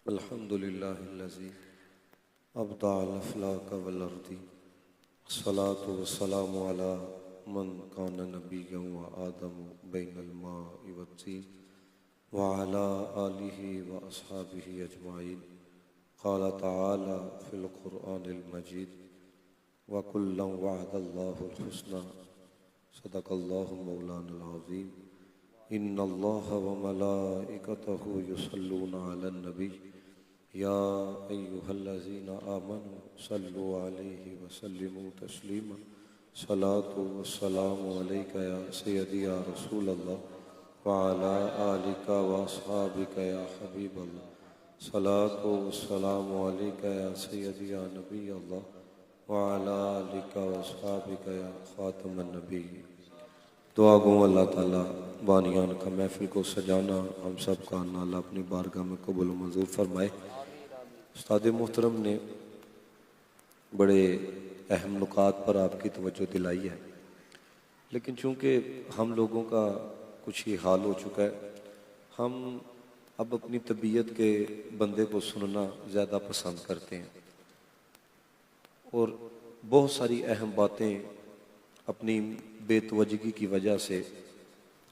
अल्हम्दुलिल्लाहिल्लज़ी अब्दअल अफ़लाक वल अर्दी अस्सलातु वस्सलामु अला मन कान नबिय्यन व आदम बैनल माइ वत्तीन व अला आलिहि व अस्हाबिहि अजमाइन। क़ाल तआला फ़िल क़ुरआनिल मजीद व कुल्लन वअदल्लाहुल हुस्ना सदक़ल्लाहु मौलानाल अज़ीम। इन्नल्लाह व मलाइकतहु युसल्लूना अलन नबी या अय्युहल्लज़ीना आमनु सल्लु अलैहि व सल्लिमू तस्लीमा। सलातु वस्सलामु अलैका या सय्यदी या रसूलल्लाह व अला आलिका व अस्हाबिका या हबीबल्लाह। सलातु वस्सलामु अलैका या सय्यदी या नबी अल्लाह व अला आलिका व अस्हाबिका या खातमन नबी। दुआ गो अल्लाह ताला बानियान का महफिल को सजाना हम सब का नाला अपनी बारगाह में कबूल मंजूर फरमाए। उस्ताद मोहतरम ने बड़े अहम नुकात पर आपकी तवज्जो दिलाई है, लेकिन चूँकि हम लोगों का कुछ ही हाल हो चुका है, हम अब अपनी तबीयत के बंदे को सुनना ज़्यादा पसंद करते हैं और बहुत सारी अहम बातें अपनी बेतवजगी की वजह से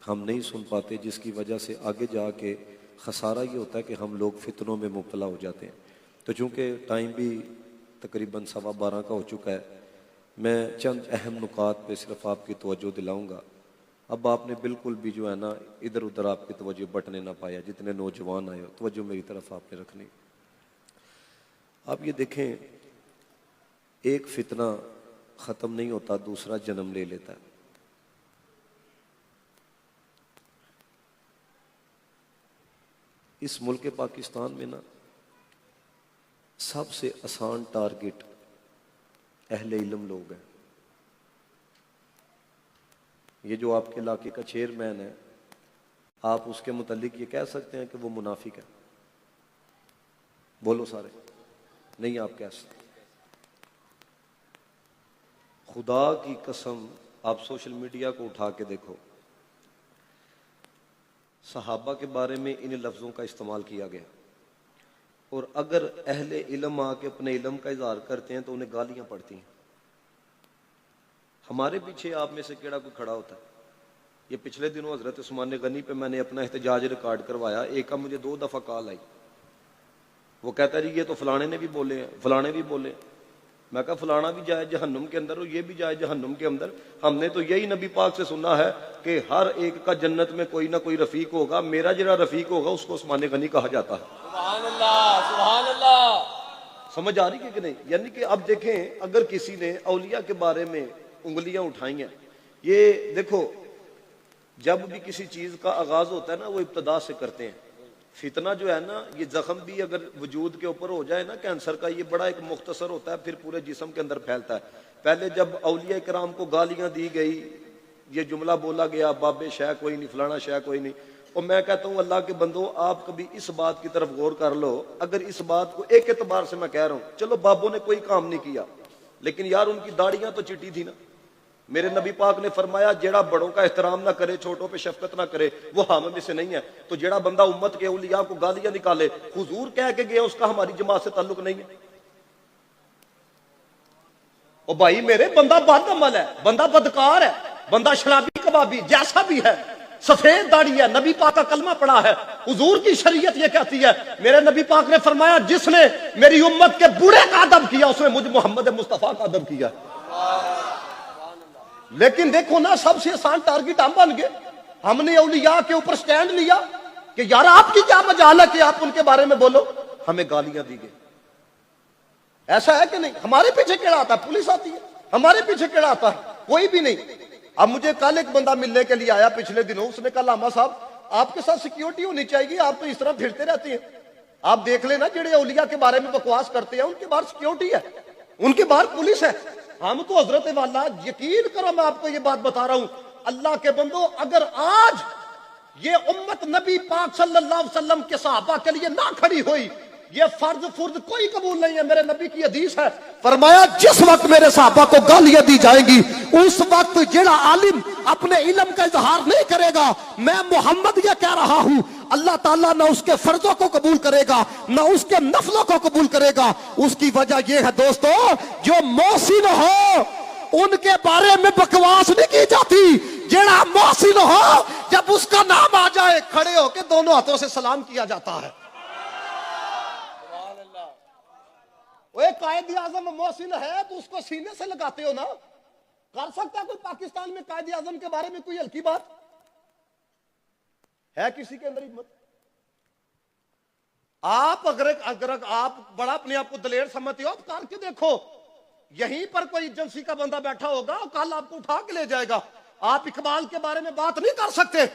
हम नहीं सुन पाते, जिसकी वजह से आगे जाके खसारा ये होता है कि हम लोग फितनों में मुब्तला हो जाते हैं। तो चूँकि टाइम भी तकरीबन 12:15 का हो चुका है, मैं चंद अहम नुकात पे सिर्फ आपकी तवज्जो दिलाऊंगा। अब आपने बिल्कुल भी जो है ना इधर उधर आपकी तवज्जो बटने ना पाया, जितने नौजवान आए हो तवज्जो मेरी तरफ आपने रखनी। आप ये देखें, एक फितना ख़त्म नहीं होता, दूसरा जन्म ले लेता है। इस मुल्क पाकिस्तान में ना सबसे आसान टारगेट अहले इल्म लोग हैं। ये जो आपके इलाके का चेयरमैन है, आप उसके मुतालिक ये कह सकते हैं कि वो मुनाफिक है? बोलो सारे, नहीं आप कह सकते। खुदा की कसम, आप सोशल मीडिया को उठा के देखो, सहाबा के बारे में इन लफ्ज़ों का इस्तेमाल किया गया, और अगर अहले इल्म आके अपने इल्म का इजहार करते हैं तो उन्हें गालियां पड़ती हैं। हमारे पीछे आप में से केड़ा कोई खड़ा होता है? ये पिछले दिनों हजरत उस्मान गनी पे मैंने अपना एहतजाज रिकॉर्ड करवाया। एक का मुझे 2 दफ़ा कॉल आई, वो कहता है जी ये तो फलाने ने भी बोले हैं, फलाने भी बोले। मैं कहा फलाना भी जाए जहन्नुम के अंदर और ये भी जाए जहन्नुम के अंदर। हमने तो यही नबी पाक से सुना है कि हर एक का जन्नत में कोई ना कोई रफीक होगा, मेरा जरा रफीक होगा उसको उस्मान गनी कहा जाता है। सुभान अल्लाह, सुभान अल्लाह। समझ आ रही है कि नहीं? यानी कि अब देखें, अगर किसी ने औलिया के बारे में उंगलियां उठाई हैं, ये देखो जब भी किसी चीज का आगाज होता है ना, वो इब्तदा से करते हैं। फितना जो है ना, ये जख्म भी अगर वजूद के ऊपर हो जाए ना कैंसर का, ये बड़ा एक मुख्तसर होता है, फिर पूरे जिस्म के अंदर फैलता है। पहले जब औलिया कराम को गालियां दी गई, ये जुमला बोला गया बाबे शह कोई नहीं, फलाना शह कोई नहीं, और मैं कहता हूं अल्लाह के बंदो, आप कभी इस बात की तरफ गौर कर लो। अगर इस बात को एक एतबार से मैं कह रहा हूं, चलो बाबों ने कोई काम नहीं किया, लेकिन यार उनकी दाढ़ियां तो चिटी थी ना। मेरे नबी पाक ने फरमाया जेड़ा बड़ों का एहतराम ना करे, छोटों पे शफकत ना करे, वो हम में से नहीं है। तो जेड़ा बंदा उम्मत के औलिया को गालियां निकाले, हुजूर कह के गया, उसका हमारी जमात से ताल्लुक नहीं है। ओ भाई मेरे, बंदा बदअमल है, बंदा बदकार है, बंदा शराबी कबाबी जैसा भी है, सफेद दाढ़ी है, नबी पाक का कलमा पड़ा है, हुजूर की शरीयत ये कहती है। मेरे नबी पाक ने फरमाया जिसने मेरी उम्मत के बूढ़े का अदब किया, उसने मुझ मोहम्मद मुस्तफा का अदब किया। लेकिन देखो ना, सबसे आसान टारगेट हम बन गए। हमने औलिया के ऊपर स्टैंड लिया कि यार आपकी क्या मजाल है कि आप उनके बारे में बोलो, हमें गालियां दी गई। ऐसा है कि नहीं? हमारे पीछे केड़ा आता है? पुलिस आती है। हमारे पीछे केड़ा आता है? कोई भी नहीं। अब मुझे कल एक बंदा मिलने के लिए आया पिछले दिनों, उसने कहा लामा साहब आपके साथ सिक्योरिटी होनी चाहिए, आप तो इस तरह फिरते रहते हैं। आप देख लेना, जेड़े औलिया के बारे में बकवास करते हैं उनके बाहर सिक्योरिटी है, उनके बाहर पुलिस है। हम तो हजरत वाला, यकीन करो मैं आपको ये बात बता रहा हूं, अल्लाह के बंदो, अगर आज ये उम्मत नबी पाक सल्लल्लाहु अलैहि वसल्लम के सहाबा के लिए ना खड़ी हुई ये फर्ज फुर्ज कोई कबूल नहीं है, मेरे नबी की हदीस है। फरमाया जिस वक्त मेरे सहाबा को गालियां दी जाएंगी उस वक्त जेड़ा आलिम अपने इल्म का इजहार नहीं करेगा, मैं मोहम्मद ये कह रहा हूं, अल्लाह ताला ना उसके फर्जों को कबूल करेगा ना उसके नफलों को कबूल करेगा। उसकी वजह यह है दोस्तों, जो मोहसिन हो उनके बारे में बकवास नहीं की जाती। जेड़ा मोहसिन हो जब उसका नाम आ जाए खड़े होकर दोनों हाथों से सलाम किया जाता है। वो कायद आजम मोहसिन है तो उसको सीने से लगाते हो ना। कर सकता है कोई पाकिस्तान में कायद आजम के बारे में कोई हल्की बात है? किसी के अंदर हिम्मत? आप अगर आप बड़ा अपने आप को दलेर समझते हो, आप करके देखो। यहीं पर कोई एजेंसी का बंदा बैठा होगा और कल आपको उठा के ले जाएगा। आप इकबाल के बारे में बात नहीं कर सकते।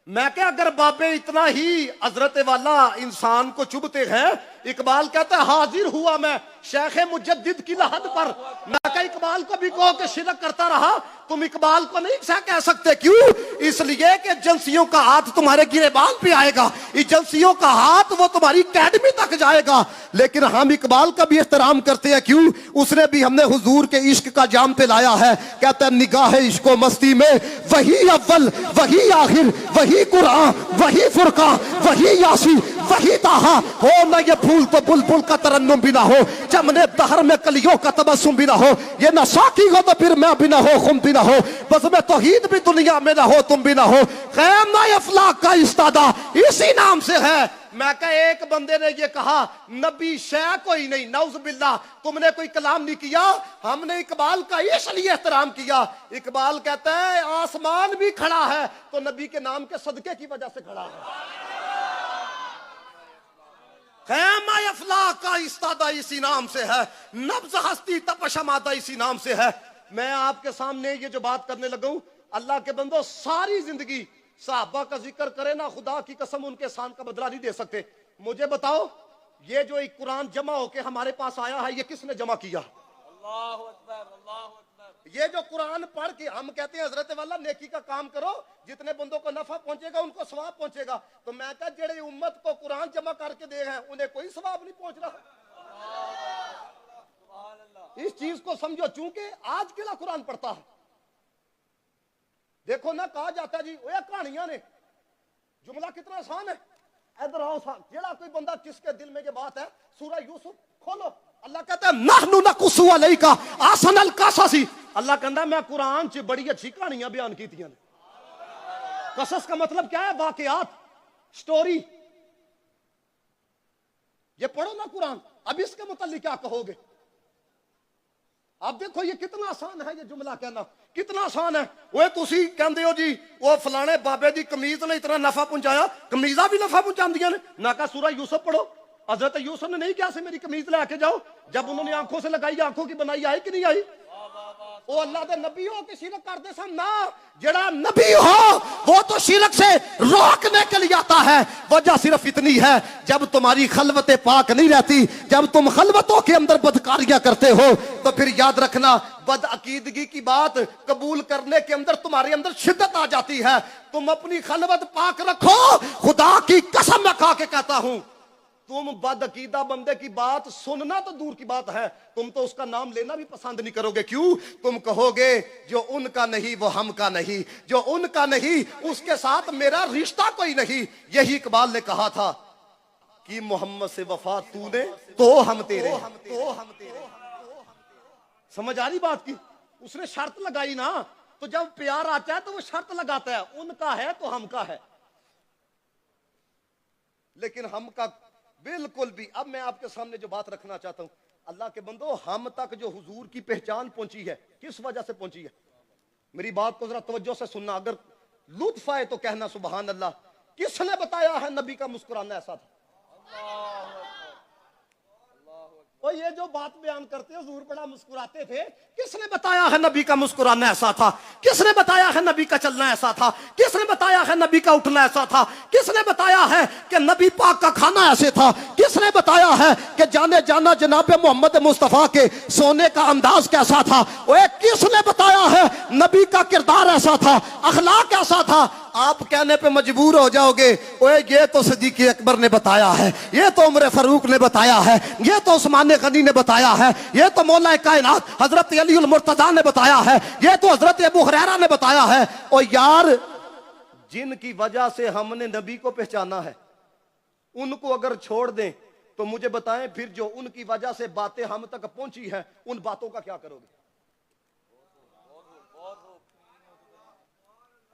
मैं क्या, अगर बाबे इतना ही हजरत वाला इंसान को चुभते हैं, इकबाल कहता है हाजिर हुआ मैं शेख मुजद्दिद की लहद पर। मैं क्या इकबाल को भी कहो कि शिरक करता रहा, तुम इकबाल को नहीं कह सकते। क्यों? इसलिए कि एजेंसियों का हाथ तुम्हारे गिरेबान पे आएगा, एजेंसियों का हाथ वो तुम्हारी अकेडमी तक जाएगा। लेकिन हम इकबाल का भी एहतराम करते हैं। क्यों? उसने भी हमने हुजूर के इश्क का जाम पे लाया है। कहता है निगाह इश्को मस्ती में वही अव्वल वही आखिर वही कुरान वही फुरकान वही यासीन वही ताहा। हो ना ये फूल तो बुलबुल का तरन्नुम भी ना हो, चमने दहर में कलियों का तबस्सुम भी ना हो, ये ना साकी हो तो फिर मैं भी ना हो, खुम भी ना हो, बस में तौहीद भी दुनिया में ना हो, तुम भी ना हो। क़याम अफलाक का इस्तादा इसी नाम से है। मैं कहा एक बंदे ने ये कहा नबी शय कोई नहीं, नौज बिल्ला, तुमने कोई कलाम नहीं किया, हमने इकबाल का इसलिए एहतराम किया। इकबाल कहता है आसमान भी खड़ा है तो नबी के नाम के सदके की वजह से खड़ा है। क़यामा अफलाक का इस्तादा इसी नाम से है, नब्ज़ हस्ती तपशमादा इसी नाम से है। मैं आपके सामने ये जो बात करने लगा हूं, अल्लाह के बंदो, सारी जिंदगी साहबा का जिक्र करे ना, खुदा की कसम उनके शान का बदला नहीं दे सकते। मुझे बताओ ये जो एक कुरान जमा होके हमारे पास आया है, ये किसने जमा किया? अल्लाह अकबर, अल्लाह अकबर। ये जो कुरान पढ़ के हम कहते हैं हजरत वाला नेकी का काम करो, जितने बंदों को नफा पहुंचेगा उनको सवाब पहुंचेगा। तो मैं कहा जेड़े उम्मत को कुरान जमा करके दे रहे हैं उन्हें कोई सवाब नहीं पहुंच रहा। इस चीज को समझो, चूंकि आज केड़ा कुरान पढ़ता है। देखो ना, कहा जाता है जी वो कहानियां ने, जुमला कितना आसान है। इधर आओ, जेड़ा कोई बंदा जिसके दिल में ये बात है, सूरह यूसुफ खोलो, अल्लाह कहता है नहनु नकुसु अलैका आसनल कससी। अल्लाह कहता है मैं कुरान च बड़ी अच्छी कहानियां बयान की थी। कसस का मतलब क्या है? वाकयात, स्टोरी। ये पढ़ो ना कुरान, अब इसके मुतालिक क्या कहोगे? आप देखो ये कितना आसान है, ये जुमला कहना कितना आसान है। वो तुसी कहते हो जी वो फलाने बाबे की कमीज ने इतना नफा पहुंचाया, कमीजा भी नफा पहुंचादियां ने। ना कहा सूरह यूसुफ पढ़ो, हजरत यूसुफ ने नहीं कहा से मेरी कमीज लेके जाओ, जब उन्होंने आंखों से लगाई, आंखों की बनाई आई कि नहीं आई? वो अल्लाह के नबी हो कि शिरक करते सन ना, जड़ा नबी हो वो तो शिरक से रोकने के लिए आता है। वजह सिर्फ इतनी है, जब तुम्हारी खलवतें पाक नहीं रहती, जब तुम खलवतों के अंदर बदकारियां करते हो, तो फिर याद रखना बदअकीदगी की बात कबूल करने के अंदर तुम्हारे अंदर शिद्दत आ जाती है। तुम अपनी खलवत पाक रखो, खुदा की कसम मैं खा के कहता हूं, तुम बदअकीदा बंदे की बात सुनना तो दूर की बात है, तुम तो उसका नाम लेना भी पसंद नहीं करोगे। क्यों? तुम कहोगे जो उनका नहीं वो हम का नहीं, जो उनका नहीं उसके साथ मेरा रिश्ता कोई नहीं। यही इकबाल ने कहा था कि मोहम्मद से वफा तूने तो हम तेरे। समझ आ रही बात की? उसने शर्त लगाई ना, तो जब प्यार आता है तो वो शर्त लगाता है, उनका है तो हम का है। लेकिन हम का बिल्कुल भी। अब मैं आपके सामने जो बात रखना चाहता हूं, अल्लाह के बंदो, हम तक जो हुजूर की पहचान पहुंची है किस वजह से पहुंची है? मेरी बात को जरा तवज्जो से सुनना, अगर लुत्फ आए तो कहना सुभान अल्लाह। किसने बताया है नबी का मुस्कुराना ऐसा था? और ये जो बात बयान करते हैं, हुजूर बड़ा मुस्कुराते थे, किसने बताया है नबी का मुस्कुराना ऐसा था? किसने बताया है नबी का चलना ऐसा था? किसने बताया है नबी का उठना ऐसा था? किसने बताया है कि नबी पाक का खाना ऐसे था? किसने बताया है कि जाने जाना जनाब मोहम्मद मुस्तफा के सोने का अंदाज कैसा था? ओए किसने बताया है नबी का किरदार ऐसा था, अखलाक ऐसा था? आप कहने पे मजबूर हो जाओगे, ओए ये तो सिद्दीक़ अकबर ने बताया है, ये तो उमर फारूक ने बताया है, ये तो उस्मान गनी ने बताया है, ये तो मौला कायनात हजरत अली उल मुर्तजा ने बताया है, ये तो हजरत अबू हुरैरा ने बताया है। और यार, जिनकी वजह से हमने नबी को पहचाना है, उनको अगर छोड़ दें तो मुझे बताएं फिर जो उनकी वजह से बातें हम तक पहुंची हैं, उन बातों का क्या करोगे?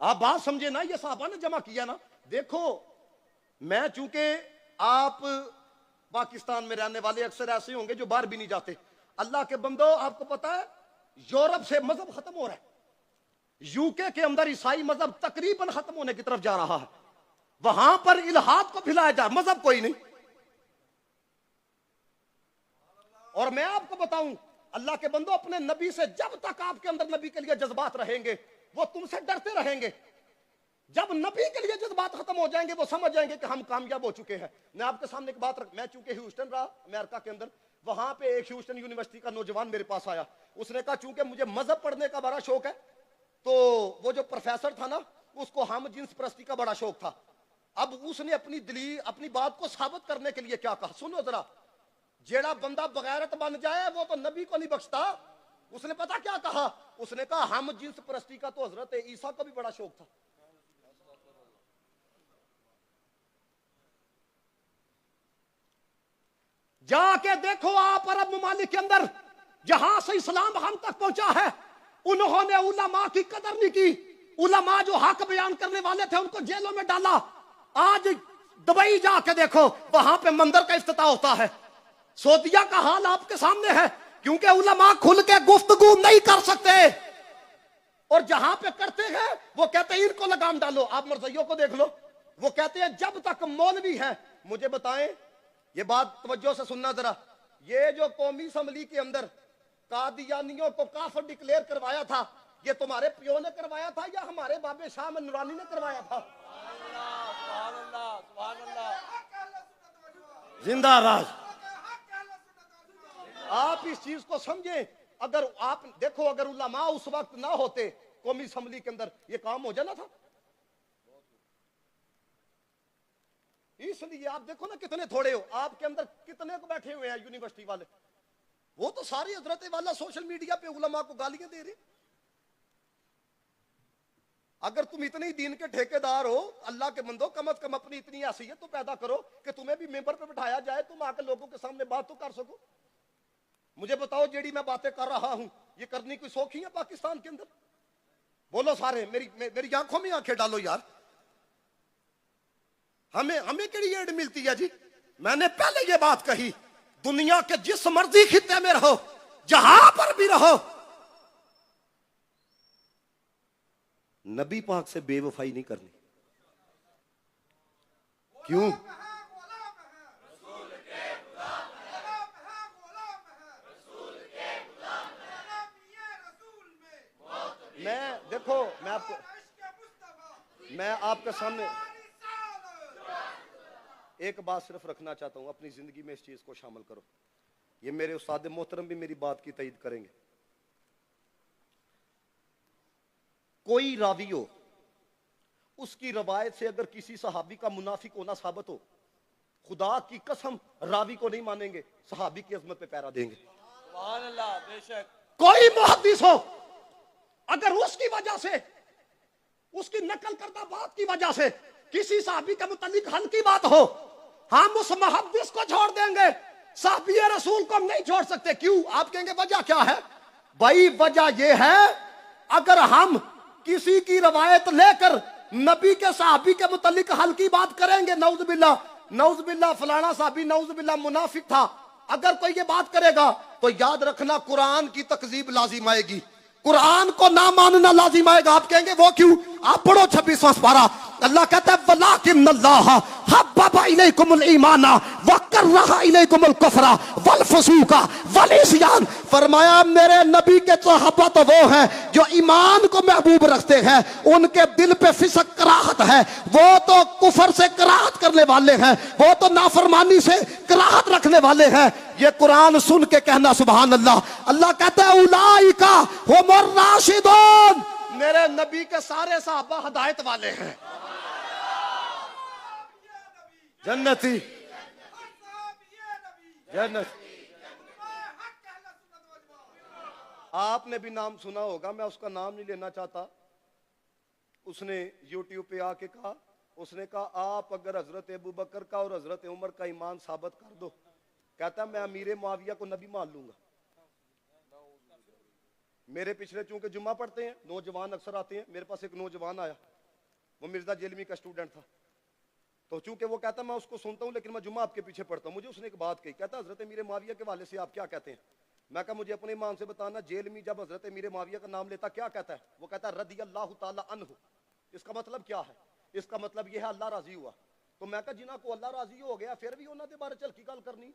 आप बात समझे ना, ये साहबा ने जमा किया ना। देखो, मैं चूंकि आप पाकिस्तान में रहने वाले अक्सर ऐसे होंगे जो बाहर भी नहीं जाते। अल्लाह के बंदो, आपको पता है यूरोप से मजहब खत्म हो रहा है, यूके के अंदर ईसाई मजहब तकरीबन खत्म होने की तरफ जा रहा है। वहां पर इल्हाद को फैलाया जा, मजहब कोई नहीं। और मैं आपको बताऊं, अल्लाह के बंदो, अपने नबी से जब तक आपके अंदर नबी के लिए जज्बात रहेंगे, वो तुमसे डरते रहेंगे। जब नबी के लिए जज्बात खत्म हो जाएंगे, वो समझ जाएंगे कि हम कामयाब हो चुके हैं। मैं आपके सामने एक बात मैं चूंकि ह्यूस्टन रहा अमेरिका के अंदर, वहां पे एक ह्यूस्टन यूनिवर्सिटी का नौजवान मेरे पास आया। उसने कहा चूंकि मुझे मजहब पढ़ने का बड़ा शौक है, तो वो जो प्रोफेसर था ना, उसको हम जिन्स परस्ती का बड़ा शौक था। अब उसने अपनी दलील, अपनी बात को साबित करने के लिए क्या कहा, सुनो जरा। जेड़ा बंदा बगैरत बन जाए वो तो नबी को नहीं बख्शता। उसने पता क्या कहा? उसने कहा हम जिन्स परस्ती का तो हजरत ईसा को भी बड़ा शौक था। जाके देखो आप अरब ममालिक के अंदर, जहां से इस्लाम हम तक पहुंचा है, उन्होंने उलमा की कदर नहीं की। उलमा जो हक बयान करने वाले थे उनको जेलों में डाला। आज दुबई जाके देखो, वहां पे मंदिर का इफ्तिताह होता है। सऊदीया का हाल आपके सामने है, क्योंकि उलमा खुल के गुफ्तगू नहीं कर सकते, और जहां पे करते हैं वो कहते हैं इनको लगाम डालो। आप मरज़इयों को देख लो, वो कहते हैं जब तक मौलवी है। मुझे बताएं, ये बात तवज्जो से सुनना जरा, ये जो कौमी असम्बली के अंदर कादियानियों को काफिर डिक्लेयर करवाया था, ये तुम्हारे पियो ने करवाया था या हमारे बाबे शाह में नूरानी ने करवाया था? जिंदाबाद। आप इस चीज को समझें। अगर आप देखो, अगर उलमा उस वक्त ना होते कौमी असम्बली के अंदर, ये काम हो जाना था। इसलिए आप देखो ना कितने थोड़े हो, आपके अंदर कितने को बैठे हुए हैं यूनिवर्सिटी वाले। वो तो सारी हजरत वाला सोशल मीडिया पे उलमा को गालियां दे रहे। अगर तुम इतने ही दीन के ठेकेदार हो, अल्लाह के बंदो, कम अज कम अपनी इतनी हैसियत तो पैदा करो कि तुम्हें भी मेंबर पे बिठाया जाए, तुम आकर लोगों के सामने बात तो कर सको। मुझे बताओ, जेडी मैं बातें कर रहा हूं, ये करनी कोई सौखी है पाकिस्तान के अंदर? बोलो सारे, मेरी आंखों में आंखें डालो यार। हमें केड़ी एड मिलती है जी? मैंने पहले ये बात कही, दुनिया के जिस मर्जी खित्ते में रहो, जहां पर भी रहो, नबी पाक से बेवफाई नहीं करनी। क्यों? मैं देखो, मैं आपके सामने एक बात सिर्फ रखना चाहता हूं, अपनी जिंदगी में इस चीज को शामिल करो। ये मेरे उस्ताद मोहतरम भी मेरी बात की तईद करेंगे। कोई रावी हो, उसकी रवायत से अगर किसी सहाबी का मुनाफिक होना साबित हो, खुदा की कसम रावी को नहीं मानेंगे, सहाबी की अजमत पे पैरा देंगे। सुभान अल्लाह। बेशक कोई मुहद्दिस हो, अगर उसकी वजह से, उसकी नकल करदा बात की वजह से किसी सहाबी के मुतालिक हल्की बात हो, हम उस मुहद्दिस को छोड़ देंगे, सहाबी रसूल को हम नहीं छोड़ सकते। क्यों? आप कहेंगे वजह क्या है? भाई वजह यह है, अगर हम किसी की रवायत लेकर नबी के सहाबी के मुतालिक हल्की बात करेंगे, नौज़बिल्लाह फलाना सहाबी नौज़बिल्लाह मुनाफिक था, अगर कोई ये बात करेगा तो याद रखना कुरान की तकजीब लाजिम आएगी, कुरान को ना मानना लाजिम आएगा। आप कहेंगे वो क्यों? आप पढ़ो 26वां पारा, अल्लाह कहता है वलाकिन्नल्लाह हब्बबा इलैकुमुल ईमाना व कररहा इलैकुमुल कुफ्रा वल फुसूका वल इस्यान। फरमाया मेरे नबी के सहाबा तो वो हैं जो ईमान को महबूब रखते हैं, उनके दिल पे फिसक कराहत है, वो तो कुफर से कराहत करने वाले हैं, वो तो नाफरमानी से कराहत रखने वाले हैं। ये कुरान सुन के कहना सुभान अल्लाह। अल्लाह कहता है उलाइका हुमुर राशिदून, मेरे नबी के सारे सहाबा हिदायत वाले हैं, जन्नती जन्नत। आपने भी नाम सुना होगा, मैं उसका नाम नहीं लेना चाहता। उसने यूट्यूब पे आके कहा, उसने कहा आप अगर हजरत अबू बकर का और हजरत उमर का ईमान साबित कर दो, कहता मैं अमीर मुआविया को नबी मान लूंगा। मेरे पिछले चूंकि जुम्मा पढ़ते हैं, नौजवान अक्सर आते हैं, मेरे पास एक नौजवान आया, वो मिर्जा जेलमी का स्टूडेंट था। तो चूंकि वो कहता मैं उसको सुनता हूं लेकिन मैं जुम्मा आपके पीछे पढ़ता हूं, मुझे उसने एक बात कही, कहता हजरत अमीर मुआविया के वाले से आप क्या कहते हैं? मैं कहा मुझे अपने ईमान से बताना, जेलमी जब हजरत अमीर मुआविया का नाम लेता क्या कहता है? वो कहता है रदियल्लाहु ताला अन्हु। इसका मतलब क्या है? इसका मतलब यह है अल्लाह राजी हुआ। तो मैं कहा जिन्हों को अल्लाह राजी हो गया फिर भी उन्होंने बारे चल की गल करनी,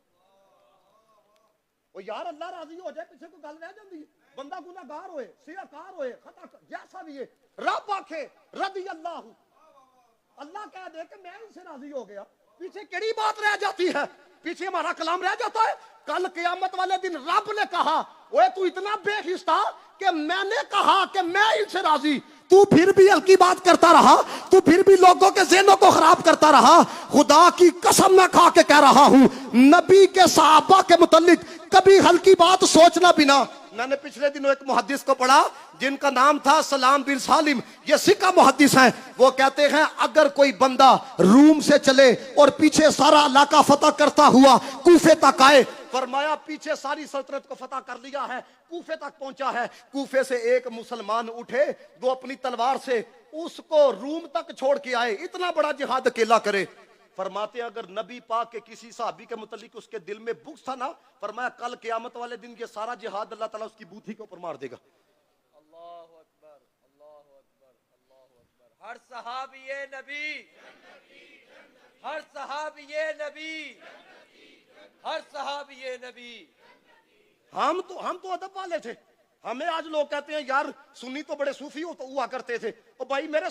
और यार अल्लाह राजी हो जाए पीछे कोई गल रह जाती है। बंदा गुनाहगार होए, सियाकार होए, खता जैसा भी है, रब आखे रदी अल्लाह, अल्लाह कह दे कि मैं उनसे राजी हो गया, पीछे केड़ी बात रह जाती है? पीछे हमारा कलाम रह जाता है। कल क़यामत वाले दिन रब ने कहा ओए तू इतना बेहिस्सा कि मैंने कहा कि मैं इनसे राजी, तू फिर भी हल्की बात करता रहा, तू फिर भी लोगों के ज़हनों को खराब करता रहा। खुदा की कसम मैं खा के कह रहा हूं, नबी के सहाबा के मुतल्लिक कभी हल्की बात सोचना भी ना। मैंने पिछले दिनों एक मुहद्दिस को पढ़ा जिनका नाम था सलाम बिन सालिम, ये सिक्का मुहद्दिस हैं। वो कहते हैं अगर कोई बंदा रूम से चले और पीछे सारा इलाका फतह करता हुआ कूफे तक आए, फरमाया पीछे सारी सल्तनत को फतह कर लिया है, कूफे तक पहुंचा है, कूफे से एक मुसलमान उठे वो अपनी तलवार से उसको रूम तक छोड़ के आए, इतना बड़ा जिहाद अकेला करे। फरमाते हैं अगर नबी पाक के किसी सहाबी के मुतल्लिक उसके दिल में बुग़्ज़ था ना, फरमाया कल क़यामत वाले दिन ये सारा जिहाद अल्लाह ताला उसकी बूथी के ऊपर मार देगा। अल्लाहु अकबर, अल्लाहु अकबर, अल्लाहु अकबर। हर सहाबी नबी, हर सहाबी नबी, हर सहाबी नबी। हम तो अदब वाले थे। हमें आज लोग कहते हैं यार सुन्नी तो बड़े सूफी हुआ करते थे। और भाई मेरे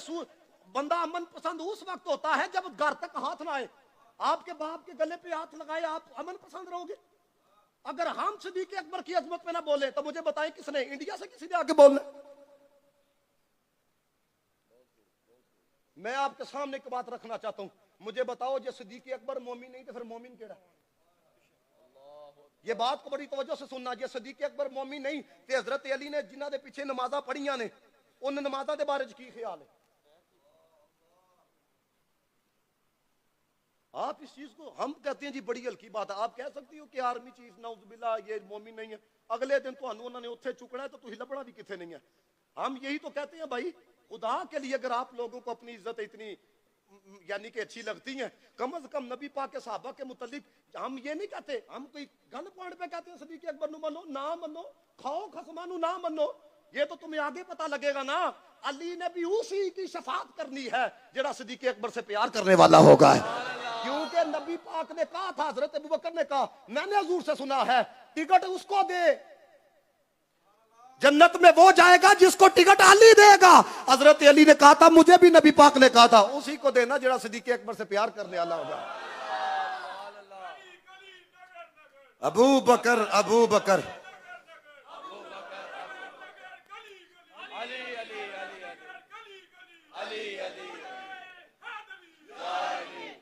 बंदा अमन पसंद उस वक्त होता है जब घर तक हाथ ना आए। आपके बाप के गले पे हाथ लगाए आप अमन पसंद रहोगे? अगर हम सिद्दीक़ अकबर की अजमत में ना बोले तो मुझे बताएं किसने? इंडिया से किसी ने आके बोलना? मैं आपके सामने एक बात रखना चाहता हूं, मुझे बताओ जो सिद्दीक़ अकबर मोमिन नहीं तो फिर मोमिन केड़ा? ये बात को बड़ी तवज्जो से सुनना। ये सिद्दीक़ अकबर मोमिन नहीं ते हजरत अली ने जिन्हां दे पीछे नमाज़ां पढ़ियां ने उन नमाज़ां दे बारे च की ख्याल है? आप इस चीज को हम कहते हैं जी बड़ी हल्की बात है। आप कह सकती हो कि आर्मी चीफ नाउज़ुबिल्लाह ये मोमिन नहीं है, अगले दिन तो उन्होंने उत्थे चुकना है तो तुझे लपड़ा भी किथे नहीं है। हम यही तो कहते हैं भाई खुदा के लिए अगर आप लोगों को अपनी इज्जत इतनी यानी कि अच्छी लगती है, कम से कम नबी पाक के सहाबा के मुतल्लिक हम ये नहीं कहते, हम कोई गन पॉइंट पे कहते हैं सिद्दीक़ अकबर नु मनो ना मनो, खाओ खसमानु ना मनो, ये तो तुम्हें आगे पता लगेगा ना। अली ने भी उसी की शफाअत करनी है जरा सिद्दीक़ अकबर से प्यार करने वाला होगा। क्योंकि नबी पाक ने कहा था, हजरत अबू बकर ने कहा, मैंने हुजूर से सुना है टिकट उसको दे, जन्नत में वो जाएगा जिसको टिकट अली देगा। हजरत अली ने कहा था, मुझे भी नबी पाक ने कहा था उसी को देना जरा सिद्दीक़ अकबर से प्यार करने वाला होगा। अबू बकर अबू बकर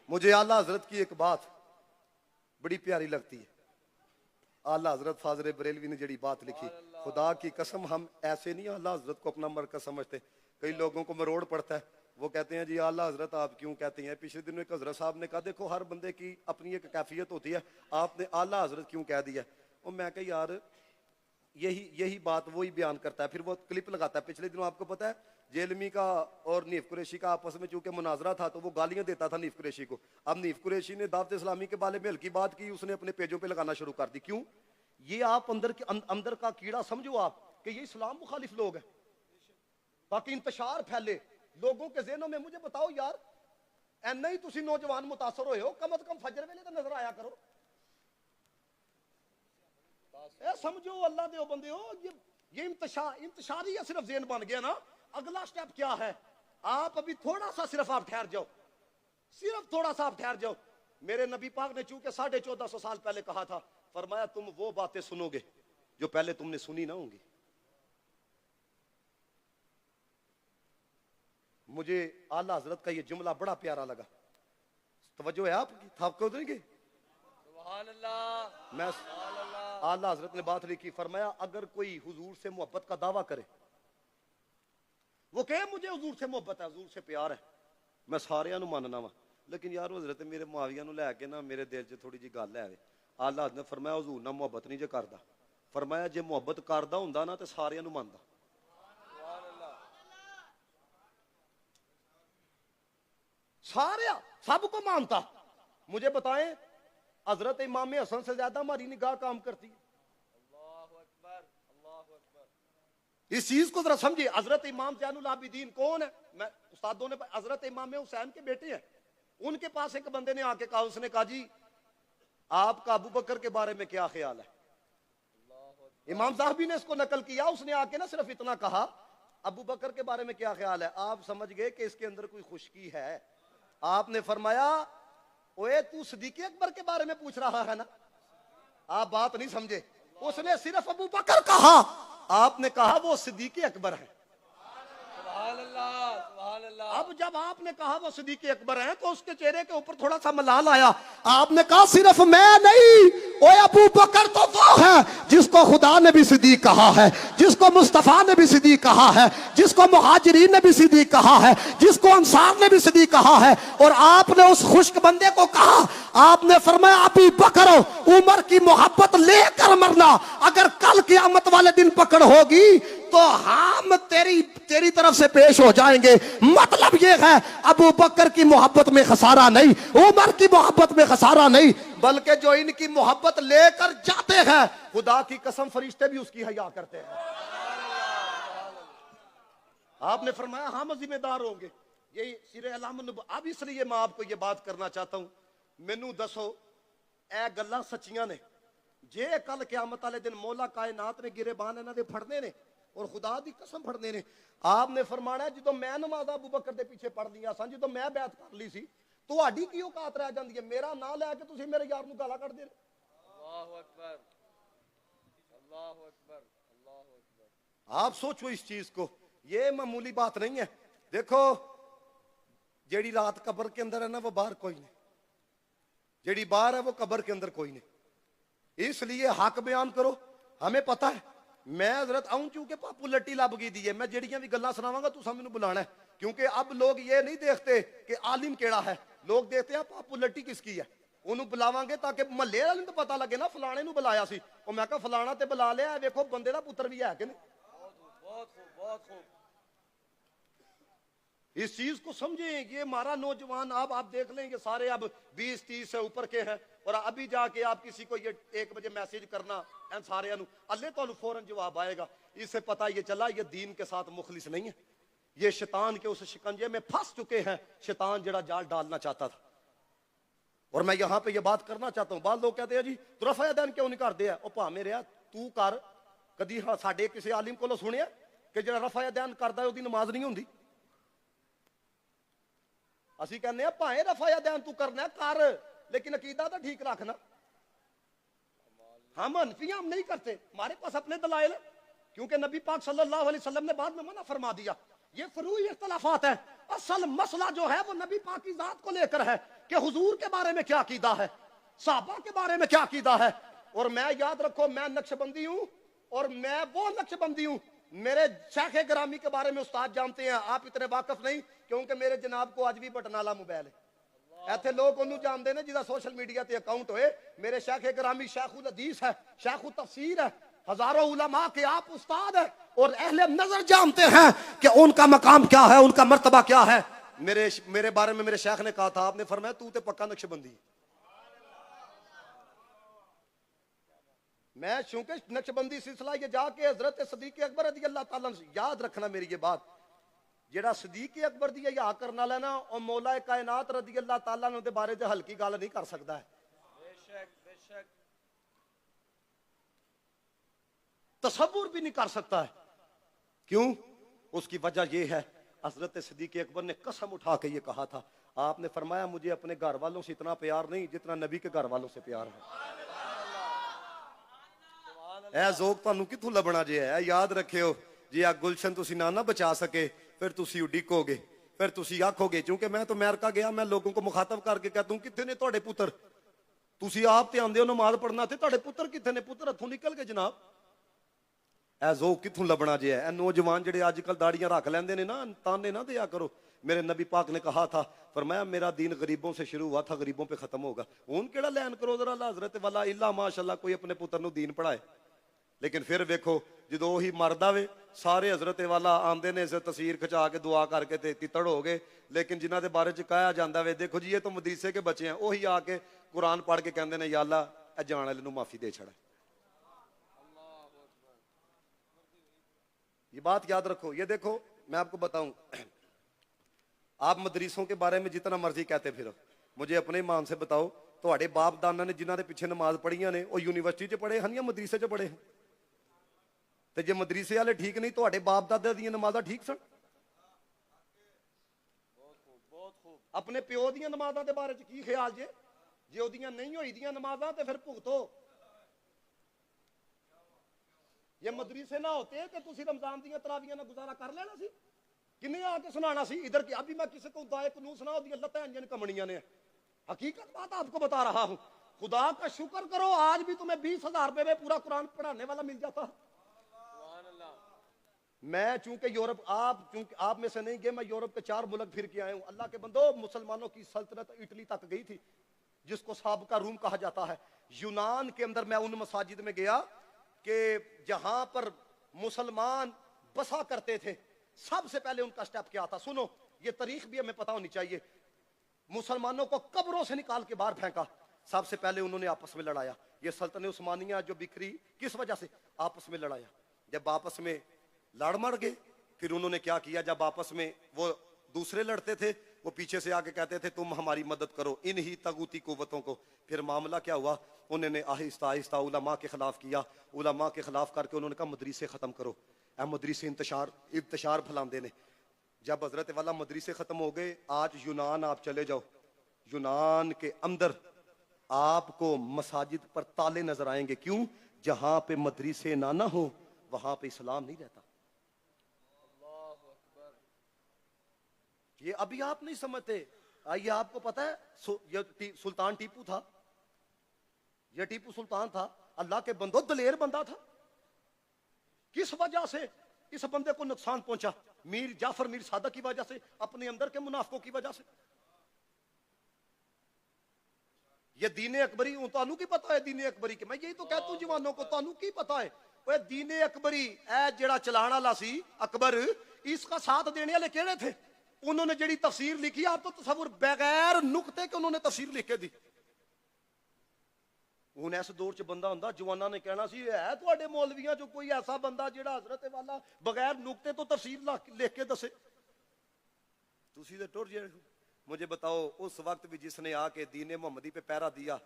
मुझे आला हजरत की एक बात बड़ी प्यारी लगती है। आला हजरत फाजर बरेलवी ने जड़ी बात लिखी, खुदा की कसम हम ऐसे नहीं आला हजरत को अपना मरकज समझते। कई लोगों को मरोड़ पड़ता है, वो कहते हैं जी आला हजरत आप क्यों कहते हैं? पिछले दिनों एक हजरत साहब ने कहा देखो हर बंदे की अपनी एक कैफियत होती है, आपने आला हजरत क्यों कह दिया? और मैं कहा यार यही बात वही बयान करता है। फिर वो क्लिप लगाता है। पिछले दिनों आपको पता है जेलमी का और नीफ कुरैशी का आपस में चूंकि मुनाजरा था तो वो गालियां देता था नीफ कुरैशी को। अब नीफ कुरैशी ने दावत इस्लामी के बारे में हल्की बात की, उसने अपने पेजों पे लगाना शुरू कर दी। क्यों? ये आप अंदर का कीड़ा समझो आप कि ये इस्लाम मुखालिफ लोग हैं, बाकी इंतशार फैले। लोगों के ज़हनों में। मुझे बताओ यार, ऐना ही तुसी नौजवान मुतासर होए हो, कम अज कम फजर वेले तो नजर आया करो। ए समझो अल्लाह दे बंदे हो, ये इंतशारी है, सिर्फ ज़हन बन गया ना। अगला स्टेप क्या है? आप अभी थोड़ा सा सिर्फ आप ठहर जाओ, सिर्फ थोड़ा सा आप ठहर जाओ। मेरे नबी पाक ने चूंकि 1450 साल पहले कहा था, फरमाया तुम वो बातें सुनोगे जो पहले तुमने सुनी ना होंगी। मुझे आला हजरत का ये जुमला बड़ा प्यारा लगा, तवज्जो है आपकी, आपको देंगे। सुभान अल्लाह। मैं आला हजरत ने बात लिखी, फरमाया अगर कोई हुजूर से मोहब्बत का दावा करे, वो कहे मुझे हुजूर से मोहब्बत है, हुजूर से प्यार है, मैं सारे मानना वा, लेकिन यार हजरत मेरे मुआविया लैके ना मेरे दिल च थोड़ी जी गल है। आला हजरत ने फरमाया हुजूर ना मोहब्बत नहीं जे करदा, फरमाया जे मोहब्बत करदा हुंदा ना तो सारे मानदा। सारे सबको मानता। मुझे बताएं, हजरत इमाम हसन से ज्यादा हमारी निगाह काम करती है। अल्लाहु अकबर, अल्लाहु अकबर। इस चीज को जरा समझिए। हजरत इमाम ज़ैनुल आबिदीन कौन है? मैं उस्तादों ने, हजरत इमाम हुसैन के बेटे हैं। उनके पास एक बंदे ने आके कहा, उसने कहा जी आपका अबू बकर के बारे में क्या ख्याल है? इमाम साहबी ने इसको नकल किया, उसने आके ना सिर्फ इतना कहा अबू बकर के बारे में क्या ख्याल है। आप समझ गए कि इसके अंदर कोई खुशकी है। आपने फरमाया ओए तू सिद्दीक़ अकबर के बारे में पूछ रहा है ना? आप बात नहीं समझे। उसने सिर्फ अबू बकर कहा, आपने कहा वो सिद्दीक़ अकबर है। सुभान अल्लाह, सुभान अल्लाह। अब जब आपने कहा वो सिद्दीक़ अकबर हैं तो उसके चेहरे के ऊपर थोड़ा सा मलाल आया। आपने कहा सिर्फ मैं नहीं, ओए अबू बकर तो वो है जिसको खुदा ने भी सिद्दीक़ कहा है, जिसको मुस्तफा ने भी सिद्दीक़ कहा है, जिसको मुहाजिरीन ने भी सिद्दीक़ कहा है, जिसको अंसार ने भी सिद्दीक़ कहा है। और आपने उस खुश्क बंदे को कहा, आपने फरमाया अबू बकर उमर की मोहब्बत लेकर मरना, अगर कल क़यामत वाले दिन पकड़ होगी तो हम तेरी तरफ से पेश हो जाएंगे। मतलब ये है अबू बकर की मोहब्बत में खसारा नहीं, उमर की मोहब्बत में खसारा नहीं, बल्कि जो इनकी मोहब्बत लेकर जाते हैं, खुदा की कसम फरिश्ते भी उसकी हया करते हैं। आपने फरमाया हम जिम्मेदार होंगे। यही सिरे अलाम। अब इसलिए मैं आपको ये बात करना चाहता हूं, मैनू दसो ए गल्लां सच्चियां ने जे कल क़यामत वाले दिन मौला कायनात ने गिरेबान इन्हां दे फड़ने ने और खुदा दी कसम फड़ने ने। आपने फरमाना जो मैं नमाज़ अबू बकर दे पीछे पढ़ लिया सन, जो मैं बैत कर ली सी, तुहाडी की औकात रह जांदी है मेरा नाम लैके तुसीं मेरे यार नूं गालां कढदे ने। अल्लाहु अकबर, अल्लाहु अकबर, अल्लाहु अकबर। आप सोचो इस चीज को, ये मामूली बात नहीं है। देखो जेड़ी रात कब्र के अंदर है ना वो बाहर कोई नहीं, जेड़ी बाहर है वो कब्र के अंदर कोई नहीं। इसलिए हक बयान करो। हमें पता है मैं हजरत आऊं चूंकि पापू लट्टी लब गई दी है, मैं जड़ियां भी गल्लां सुनावांगा तुसां मैनूं बुलाना है, क्योंकि अब लोग ये नहीं देखते कि आलिम केड़ा है, लोग देखते हैं पापू लट्टी किसकी है। उन्होंने बुलावांगे ताकि महल्ले वाले तो पता लगे ना फलाने नूं बुलाया सी। और मैं कहा फलाना ते बुला लिया, देखो बंदे दा पुत्र भी है कि नहीं। बहुत खूब, बहुत खूब। इस चीज को समझें। ये हमारा नौजवान अब आप देख लेंगे सारे अब 20-30 से ऊपर के हैं, और अभी जाके आप किसी को ये 1 बजे मैसेज करना एन सारे अल्ले तो फौरन जवाब आएगा। इससे पता ये चला ये दीन के साथ मुखलिस नहीं है, ये शैतान के उस शिकंजे में फंस चुके हैं, शैतान जड़ा जाल डालना चाहता था। और मैं यहां पे ये बात करना चाहता हूं, बाद लोग कहते हैं जी तू रफा दैन क्यों नहीं करते? ओ भा मेरे तू कर, कदी साडे किसी आलिम कोलों सुनिया कि जड़ा रफा दैन करदा ओदी नमाज नहीं होंदी? ਅਸੀਂ ਕਹਿੰਦੇ ਆ ਭਾਵੇਂ रफा दैन तू करना कर, लेकिन अकीदा तो ठीक रखना। हम हनफी हम नहीं करते, हमारे पास अपने दलाइल, क्योंकि नबी पाक सल्लल्लाहु अलैहि वसल्लम ने बाद में मना फरमा दिया। ये फरूई इख्तलाफात है, असल मसला जो है वो नबी पाक की जात को लेकर है कि हुजूर के बारे में क्या अकीदा है, सहाबा के बारे में क्या अकीदा है। और मैं याद रखो मैं नक्शबंदी हूं, और मैं वो नक्शबंदी हूं, मेरे शेख ग्रामी के बारे में उस्ताद जानते हैं, आप इतने वाकफ नहीं, क्योंकि मेरे जनाब को आज भी बटन वाला मोबाइल है। ऐसे लोग उन्होंने जानते हैं जिदा सोशल मीडिया ते अकाउंट होए। मेरे शेख ग्रामी शेखुल हदीस है, शेखुल तफसीर है, हजारों उलमा के आप उस्ताद है, और अहले नजर जानते हैं कि उनका मकाम क्या है, उनका मर्तबा क्या है। मेरे बारे में मेरे शेख ने कहा था, आपने फरमाया तू तो पक्का नक्शबंदी। मैं चूंकि नक्शबंदी सिलसिला ये जाके हजरत सिद्दीक़ अकबर रज़ी अल्लाह ताला, याद रखना मेरी ये बात, ਜਿਹੜਾ ਸਦੀਕ ਅਕਬਰ ਦੀ ਹਯਾ ਕਰਨ ਵਾਲਾ ਨਾ ਉਹ ਮੌਲਾ ਕਾਇਨਾਤ ਰਜ਼ੀ ਅੱਲਾਹ ਤਾਲਾ ਨੂੰ ਦੇ ਬਾਰੇ 'ਚ ਹਲਕੀ ਗੱਲ ਨਹੀਂ ਕਰ ਸਕਦਾ ਹੈ बेशक बेशक तसव्वुर भी नहीं कर सकता है क्यों उसकी वजह यह है हजरत सिद्दीक अकबर ने कसम उठा के ये कहा था आपने फरमाया मुझे अपने घर वालों से इतना प्यार नहीं जितना नबी के घर वालों से प्यार है ਇਹ ਜ਼ੋਕ ਤੁਹਾਨੂੰ ਕਿੱਥੋਂ ਲੱਭਣਾ ਜੇ ਹੈ ਯਾਦ ਰੱਖਿਓ ਜੇ ਆ ਗੁਲਸ਼ਨ ਤੁਸੀਂ ਨਾ ਬਚਾ ਸਕੇ ਫਿਰ ਤੁਸੀਂ ਉਡੀਕੋਗੇ ਫਿਰ ਤੁਸੀਂ ਆਖੋਗੇ ਕਿਉਂਕਿ ਮੈਂ ਤਾਂ ਅਮਰੀਕਾ ਗਿਆ ਮੈਂ ਲੋਕਾਂ को मुखातब करके कहता हूं कितने ने ਤੁਹਾਡੇ ਪੁੱਤਰ ਤੁਸੀਂ ਆਪ ਤੇ ਆਂਦੇ ਹੋ ਨਮਾਜ਼ ਪੜਨਾ ਤੇ ਤੁਹਾਡੇ ਪੁੱਤਰ ਕਿੱਥੇ ਨੇ ਪੁੱਤਰ ਹੱਥੋਂ ਨਿਕਲ ਗਏ ਜਨਾਬ ਇਹ ਜ਼ੋਕ ਕਿੱਥੋਂ ਲੱਭਣਾ ਜੇ ਹੈ ਇਹ ਨੌਜਵਾਨ ਜਿਹੜੇ ਅੱਜ ਕੱਲ ਦਾੜੀਆਂ ਰੱਖ ਲੈਂਦੇ ਨੇ ਨਾ ਤਾਨੇ ਨਾ ਦਿਆ ਕਰੋ मेरे नबी पाक ने कहा था फरमाया मेरा दीन गरीबों से शुरू हुआ था गरीबों पे खत्म होगा हुन केड़ा लैन करो जरा हजरत वाला इल्ला माशाअल्लाह कोई अपने पुत्र नु दीन पढ़ाए लेकिन फिर वेखो जो ही मरदा वे सारे हजरत वाला आंदे ने तस्वीर खिंचा के दुआ करके ते तितड़ हो गए लेकिन जिन्हां दे बारे च कहा जांदा वे देखो जी ये तो मदरीसे के बच्चे हैं वही आके कुरान पढ़ के कहंदे ने या अल्लाह ए जान वाले नु माफी दे छड़ा ये बात याद रखो ये देखो मैं आपको बताऊं आप मदरीसों के बारे में जितना मर्जी कहते फिरो मुझे अपने ईमान से बताओ ਤੁਹਾਡੇ ਬਾਪ ਦਾਨਾ ਨੇ ਜਿਨ੍ਹਾਂ ਦੇ ਪਿੱਛੇ ਨਮਾਜ਼ ਪੜ੍ਹੀਆਂ ਨੇ ਉਹ ਯੂਨੀਵਰਸਿਟੀ 'ਚ ਪੜ੍ਹੇ ਹਨ ਜਾਂ ਮਦਰੀਸੇ 'ਚ ਪੜ੍ਹੇ ਹਨ ਤੇ ਜੇ ਮਦਰੀਸੇ ਵਾਲੇ ਠੀਕ ਨਹੀਂ ਤੁਹਾਡੇ ਬਾਪ ਦਾਦਾ ਦੀਆਂ ਨਮਾਜ਼ਾਂ ਠੀਕ ਸਨ बहुत खूब ਆਪਣੇ ਪਿਓ ਦੀਆਂ ਨਮਾਜ਼ਾਂ ਦੇ ਬਾਰੇ 'ਚ ਕੀ ਖਿਆਲ ਜੇ ਉਹਦੀਆਂ ਨਹੀਂ ਹੋਈ ਦੀਆਂ ਨਮਾਜ਼ਾਂ ਤੇ ਫਿਰ ਭੁਗਤੋ ये मदरीसे ना होते कि तुसी रमजान दी तरावियां ना गुजारा कर लेना सी किन्ने आके सुनाना सी इधर की अभी मैं किसी को दायक नू सुना दी लत्तां इंजन कमनियां ने हकीकत बात आपको बता रहा हूं खुदा का शुक्र करो आज भी तुम्हें 20,000 रुपए में पूरा कुरान पढ़ाने वाला मिल जाता सुभान अल्लाह मैं चूंकि आप में से नहीं गए मैं यूरोप के 4 मुल्क फिर के आया हूं अल्लाह के बंदो मुसलमानों की सल्तनत इटली तक गई थी जिसको साबका रूम कहा जाता है यूनान के अंदर मैं उन मसाजिद में गया कि जहां पर मुसलमान बसा करते थे सबसे पहले उनका स्टेप क्या था सुनो ये तारीख भी हमें पता होनी चाहिए मुसलमानों को कब्रों से निकाल के बाहर फेंका सबसे पहले उन्होंने आपस में लड़ाया ये सल्तनत उस्मानिया जो बिखरी किस वजह से आपस में लड़ाया जब आपस में लड़ मर गए फिर उन्होंने क्या किया जब आपस में वो दूसरे लड़ते थे वो पीछे से आके कहते थे तुम हमारी मदद करो इन ही तगूती कुव्वतों को फिर मामला क्या हुआ उन्होंने आहिस्ता आहिस्ता उलमा के खिलाफ किया उलमा के खिलाफ करके उन्होंने कहा मदरीसे खत्म करो ए मदरीसे इंतशार फैलाते ने जब हजरत वाला मदरीसे खत्म हो गए आज यूनान आप चले जाओ यूनान के अंदर आपको मसाजिद पर ताले नजर आएंगे क्यों जहां पे मदरीसे ना हो वहां पे इस्लाम नहीं रहता ये अभी आप नहीं समझते आइए आपको पता है ये सुल्तान टीपू था ये टीपू सुल्तान था अल्लाह के बंदो दलेर बंदा था किस वजह से इस बंदे को नुकसान पहुंचा मीर जाफर मीर सादक की वजह से अपने अंदर के मुनाफिकों की वजह से ये दीन अकबरी तानू की पता है दीन अकबरी के मैं यही तो कहता हूं जवानों को तानू की पता है वो दीन अकबरी ए जेड़ा चलाने वाला सी अकबर इसका साथ देने वाले केड़े थे उन्होंने जेड़ी तफसीर लिखी आप तो तसव्वुर बगैर नुक्ते के उन्होंने तफसीर लिख के दी हुण इस दौर च बंदा हुंदा जवाना ने कहना सी है तुहाडे मौलवियां जो कोई ऐसा बंदा जेड़ा हजरत वाला बगैर नुक्ते तो तफसीर लिख के दसे तुसी ते टुर जे मुझे बताओ उस वक्त भी जिसने आके दीन मोहम्मदी पे पहरा दिया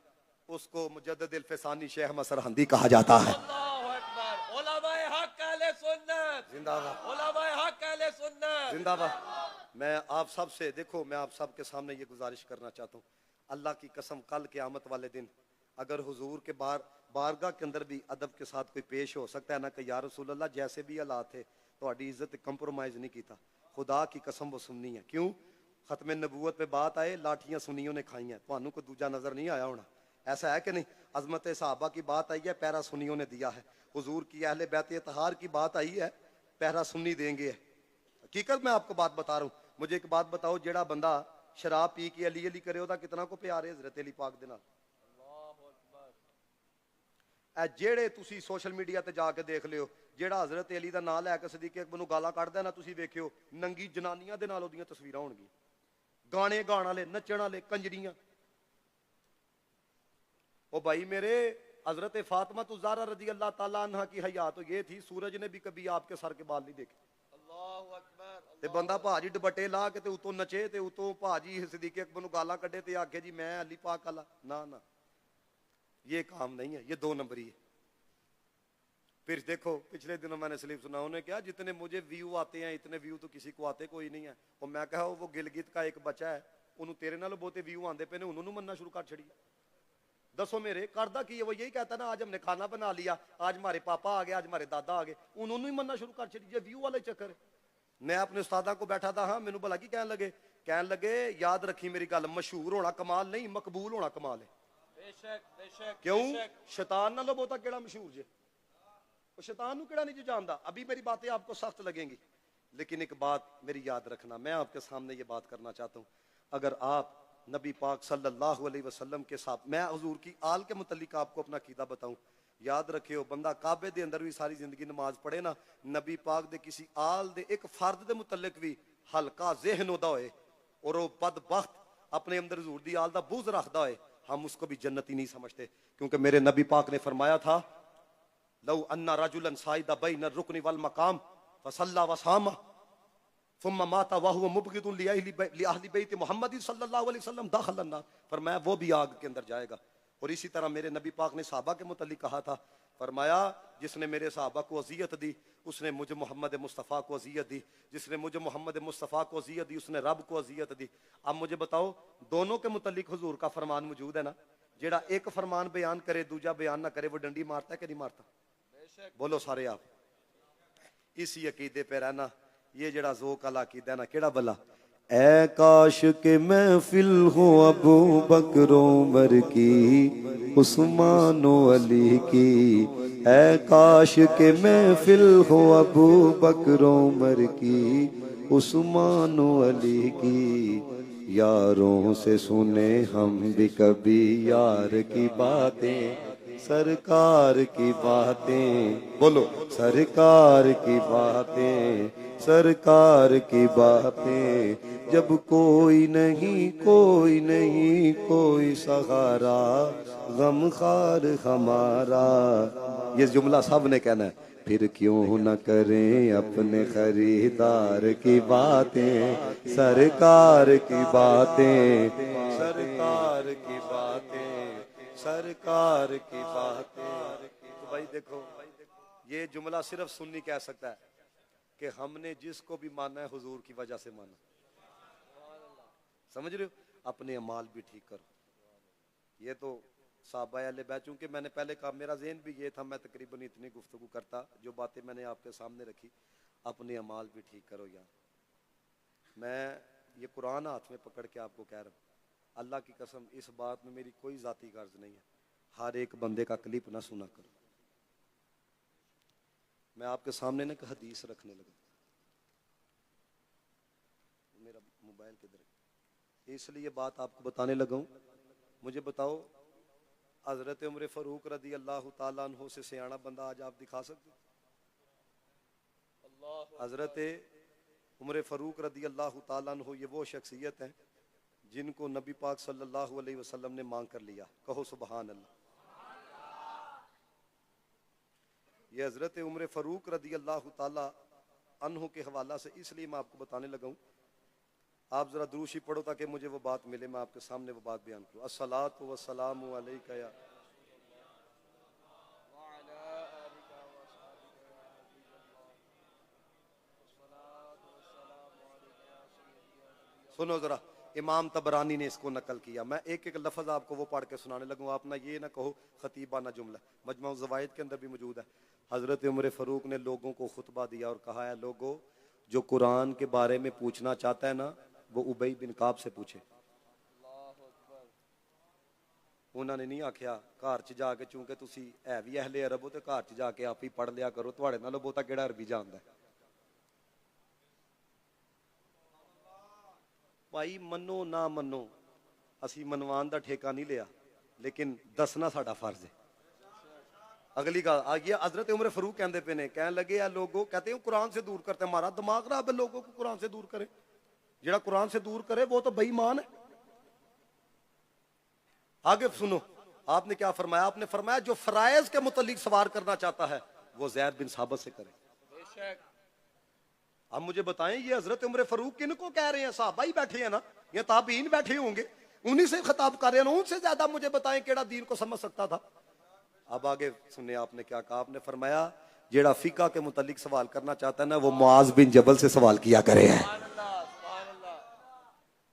उसको मुजद्दिद अल-फसानी शेख अहमद सरहंदी कहा जाता है अल्लाहु अकबर उलमाए हक अहले सुन्नत जिंदाबाद उलमाए हक अहले सुन्नत जिंदाबाद मैं आप सब से देखो मैं आप सब के सामने ये गुजारिश करना चाहता हूँ अल्लाह की कसम कल क़यामत वाले दिन अगर हुजूर के बारगाह के अंदर भी अदब के साथ कोई पेश हो सकता है ना कि या रसूल अल्लाह जैसे भी हालात थे तो आड़ी इज्जत कंप्रोमाइज नहीं किया खुदा की कसम वो सुननी है क्यों खत्म नबूवत पे बात आए लाठियां सुनियों ने खाई हैं तो कोई दूजा नजर नहीं आया होना ऐसा है कि नहीं अजमत सहाबा की बात आई है पैरा सुनियों ने दिया है हुजूर की अहले बैत इत्तहार की बात आई है पैरा सुन्नी देंगे हकीकत मैं आपको बात बता रहा हूँ मुझे एक बात बताओ जेड़ा बंदा शराब पी के अली अली करे ओदा कितना को प्यार है हजरत अली पाक दे नाल ए जेड़े तुसी सोशल मीडिया ते जाके देख लियो जेड़ा हजरत अली दा नाम लैके सदीक अकबर नूं गालां कढदा ना तुसी वेखियो नंगी जनानियां दे नाल ओदियां तस्वीरां होणगियां गाने गाण वाले नचण वाले कंजरियां ओ भाई मेरे हजरत फातिमा ज़हरा रज़ी अल्लाह ताला अन्हा की हयात तो ये थी सूरज ने भी कभी आपके सर के बाल नहीं देखे अल्लाहु अकबर ਤੇ ਬੰਦਾ ਭਾਜੀ ਦੁਪੱਟੇ ਲਾ ਕੇ ਤੇ ਉਤੋਂ ਨਚੇ ਤੇ ਉਤੋਂ ਭਾਜੀ ਸਦੀਕ ਅਕਬਰ ਨੂੰ ਗਾਲਾਂ ਕੱਢੇ ਤੇ ਆਖੇ ਜੀ मैं अली पाक वाला। ना ना, ये काम नहीं है, ये 2 नंबरी है। फिर देखो पिछले दिनों मैंने स्लिप सुना, उन्होंने कहा जितने मुझे व्यू आते हैं इतने व्यू तो किसी को आते कोई नहीं है। और मैं कहा वो गिलगित का एक बच्चा है, उन्होंने तेरे नाल बहुते व्यू आते पे ने, उन्होंने मनना शुरू कर छड़ी। दसो मेरे करदा की है? वो यही कहता ना आज हमने खाना बना लिया, आज हमारे पापा आ गए, आज हमारे दादा आ गए, उन्होंने ही मनना शुरू कर छड़ी। ये व्यू वाले चक्कर है। मैं अपने उस्तादा को बैठा था, हाँ मैनू भला की कहन लगे याद रखी मेरी गल, मशहूर होना कमाल नहीं, मकबूल होना कमाल है। बेशक बेशक क्यों? बेशक। शैतान नालों बहुता केड़ा मशहूर जे, शैतान नू केड़ा नहीं जो जानदा। अभी मेरी बातें आपको सख्त लगेंगी, लेकिन एक बात मेरी याद रखना, मैं आपके सामने ये बात करना चाहता हूँ। अगर आप नबी पाक सल्लल्लाहु अलैहि वसल्लम के साथ, मैं हुजूर की आल के मुतल्लिक आपको अपना कीदा बताऊं, याद रखियो बंदा काबे दे अंदर भी सारी जिंदगी नमाज पढ़े ना, नबी पाक दे किसी आल दे एक फर्द दे मुतल्लिक भी हल्का ज़हन होदा होए और वो बदबख्त अपने अंदर हुजूर दी आल दा बुग़्ज़ रखदा होए, हम उसको भी जन्नती नहीं समझते। क्योंकि मेरे नबी पाक ने फरमाया था, लौ अन्ना रजुलन साइदा बैन रुकनी वल मकाम फसल्ला वसामा फुम्मा माता वहुव मुबगिदुन लिअहली बैत मुहम्मद सल्लल्लाहु अलैहि वसल्लम दाखिल अन्नार, फरमाया वो भी आग के अंदर जाएगा। और इसी तरह मेरे नबी पाक ने सहाबा के मुतल्लिक कहा था, फरमाया जिसने मेरे सहाबा को अज़ियत दी उसने मुझे मोहम्मद मुस्तफ़ा को अज़ियत दी, जिसने मुझे मोहम्मद मुस्तफ़ा को अज़ियत दी उसने रब को अज़ियत दी। अब मुझे बताओ दोनों के मुतल्लिक हुजूर का फरमान मौजूद है ना? जेड़ा एक फरमान बयान करे दूजा बयान ना करे, वो डंडी मारता है कि नहीं मारता? बोलो सारे आप। इसी अकीदे पे रहना, ये जड़ा ज़ोक वाला अकीदा है ना, केड़ा भला? ऐ काश के महफिल हो अबू बकर उमर की उस्मान अली की, ऐ काश के महफिल हो अबू बकर उमर की उस्मान अली की। यारों से सुने हम भी कभी यार की बातें, सरकार की बातें, बोलो सरकार की बातें, सरकार की बातें। जब कोई नहीं कोई नहीं कोई सहारा, गमखार हमारा। ये जुमला सब ने कहना है। फिर क्यों न करें अपने खरीदार की बातें, सरकार की बातें, सरकार की बातें, सरकार की बातें। तो भाई देखो, ये जुमला सिर्फ सुन्नी कह सकता है कि हमने जिसको भी माना है हुजूर की वजह से माना। समझ रहे हो? अपने अमाल भी ठीक करो। ये तो साहबा अहले बैत, चूंकि मैंने पहले कहा मेरा ज़हन भी ये था, मैं तकरीबन इतनी गुफ्तगू करता, जो बातें मैंने आपके सामने रखी। अपने अमाल भी ठीक करो यार। मैं ये कुरान हाथ में पकड़ के आपको कह रहा हूँ, अल्लाह की कसम इस बात में मेरी कोई ज़ाती गर्ज नहीं है। हर एक बंदे का क्लिप ना सुना करो। मैं आपके सामने ना एक हदीस रखने लगा, मेरा मोबाइल किधर है, इसलिए बात आपको बताने लगा हूँ। मुझे बताओ हजरत उमर फारूक रदी अल्लाह ताला अन्हु से सियाना बंदा आज आप दिखा सकते? हजरत उमर फारूक रदी अल्लाह ताला अन्हु ये वो शख्सियत है जिनको नबी पाक सल्लल्लाहु अलैहि वसल्लम ने मांग कर लिया। कहो सुबहान अल्लाह। ये हजरत उमर फारूक रदी अल्लाह ताला अन्हु के हवाला से इसलिए मैं आपको बताने लगा हूँ। आप जरा दुरूशी पढ़ो ताकि मुझे वो बात मिले, मैं आपके सामने वो बात बयान करूँ। अस्सलातु वस्सलामु अलैका या सुनो जरा, इमाम तबरानी ने इसको नकल किया। मैं एक एक लफ्ज आपको वो पढ़ के सुनाने लगूँ, आप ना ये ना कहो खतीबाना जुमला, मजमा ज़वाइद के अंदर भी मौजूद है। हजरत उमर फारूक ने लोगों को खुतबा दिया और कहा है, लोगों जो कुरान के बारे में पूछना चाहता है ना, वो उबई बिन काब से पूछे। उन्होंने नहीं आख्या घर च जाके, चूंकि तुसी है भी अहले अरब हो तो घर च जाके आप ही पढ़ लिया करो, तुहाड़े नालों बहुता केड़ा अरबी जानदा है। भाई मनो ना मनो, असी मनवान का ठेका नहीं लिया, लेकिन दसना साडा फर्ज है। अगली गल आ गई, हजरत उमर फारूक कहते पे ने, कहने लगे यार लोगों, कहते हैं कुरान से दूर करते हैं, हमारा दिमाग खराब है, लोगों को कुरान से दूर करे। जेड़ा कुरान से दूर करे वो तो बेईमान है। आगे सुनो, आपने क्या फरमाया? आपने फरमाया जो फराइज के मुतल्लिक सवार करना चाहता है वो ज़ैद बिन साबित से करे। अब मुझे बताएं ये हजरत उमर फारूक किनको कह रहे हैं? साहबा ही बैठे हैं ना, ये ताबीन बैठे होंगे, उन्हीं से खिताब कर रहे हैं ना। उनसे ज्यादा मुझे बताएं केड़ा दीन को समझ सकता था। अब आगे सुनिए आपने क्या कहा। आपने फरमाया जेड़ा फिका के मुतालिक सवाल करना चाहता है ना, वो मुआज बिन जबल से सवाल किया करे है।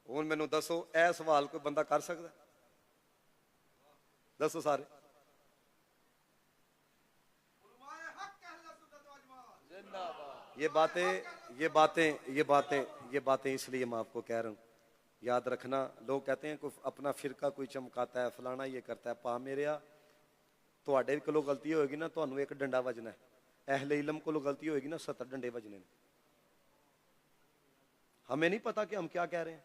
हुण मैनू दसो ए सवाल कोई बंदा कर सकता है? दसो सारे। ये बातें इसलिए मैं आपको कह रहा हूं, याद रखना। लोग कहते हैं कोई अपना फिरका कोई चमकाता है, फलाना ये करता है। पा मेरिया तुहाडे कोलों गलती होएगी ना, तुहानू एक डंडा वजना है। अहले इलम कोलों गलती होएगी ना, 70 डंडे वजने ने। हमें नहीं पता कि हम क्या कह रहे हैं।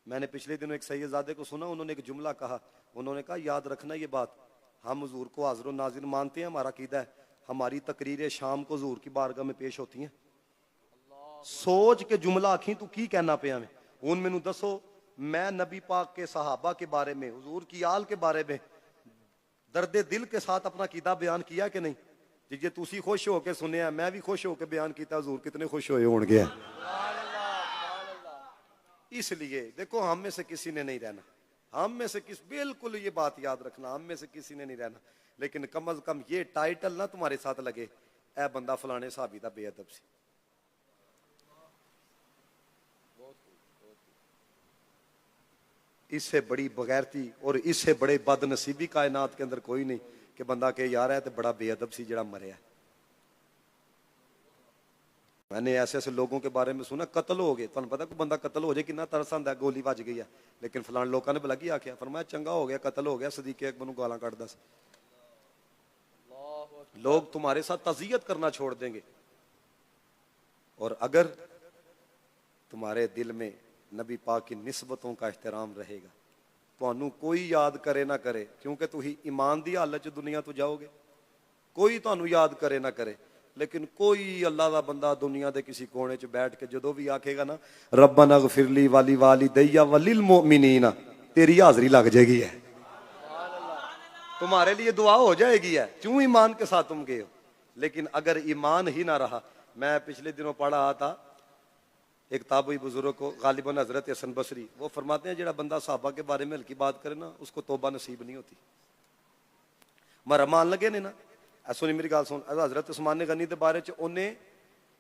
मैंने पिछले दिनों एक सैयदजादे को सुना, उन्होंने एक जुमला कहा। उन्होंने कहा याद रखना ये बात, हम हुजूर को हाज़िर नाज़िर मानते हैं, हमारा कीदा है, हमारी तकरीरें शाम को हुजूर की बारगाह में पेश होती हैं। सोच के जुमला आखी तू की कहना पे हमें। हुण मैनू दसो, मैं नबी पाक के सहाबा के बारे में, हुजूर की आल के बारे में दर्दे दिल के साथ अपना कीदा बयान किया कि नहीं? जे तुसी खुश होके सुनिया, मैं भी खुश होके बयान किया, हुजूर कितने खुश होए होंगे। इसलिए देखो, हम में से किसी ने नहीं रहना, हम में से बिल्कुल ये बात याद रखना, हम में से किसी ने नहीं रहना। लेकिन कम अज कम ये टाइटल ना तुम्हारे साथ लगे, ए बंदा फलाने साहबी दा बेअदब सी। इससे बड़ी बगैरती और इससे बड़े बदनसीबी कायनात के अंदर कोई नहीं कि बंदा के यार है तो बड़ा बेअदब सी जड़ा मरिया। मैंने ऐसे ऐसे लोगों के बारे में सुना, कत्ल हो गए। तुम पता कोई बंदा कत्ल हो जाए कितना तरस आंदा, गोली बज गई है, लेकिन फलान लोगों ने भला की आख्या, फरमाया चंगा हो गया, कत्ल हो गया, सदीक अकबर नूं गालां कढ़दा सी। लोग तुम्हारे साथ तज़ियत करना छोड़ देंगे, और अगर तुम्हारे दिल में नबी पाक की निस्बतों का एहतराम रहेगा, तो कोई याद करे ना करे, क्योंकि तुही ईमान दी हालत दुनिया तो जाओगे, कोई तुहानू याद करे ना करे, लेकिन कोई अल्लाह का बंदा दुनिया के किसी कोने च बैठ के जो भी आखेगा ना, रब्बना गफिरली वाली वाली दैया वलिल मोमिनीना, तेरी हाजरी लग जाएगी है, तुम्हारे लिए दुआ हो जाएगी है, क्यों ईमान के साथ तुम गए हो। लेकिन अगर ईमान ही ना रहा, मैं पिछले दिनों पढ़ रहा था एक ताबई बुजुर्ग को, गालिबन हजरत हसन बसरी, वो फरमाते हैं जेड़ा बंदा साहबा के बारे में हल्की बात करे ना, उसको तौबा नसीब नहीं होती। मरा मान लगे ने ना, सुनी मेरी गल सुन। हजरत उस्मान गनी के बारे च उन्हें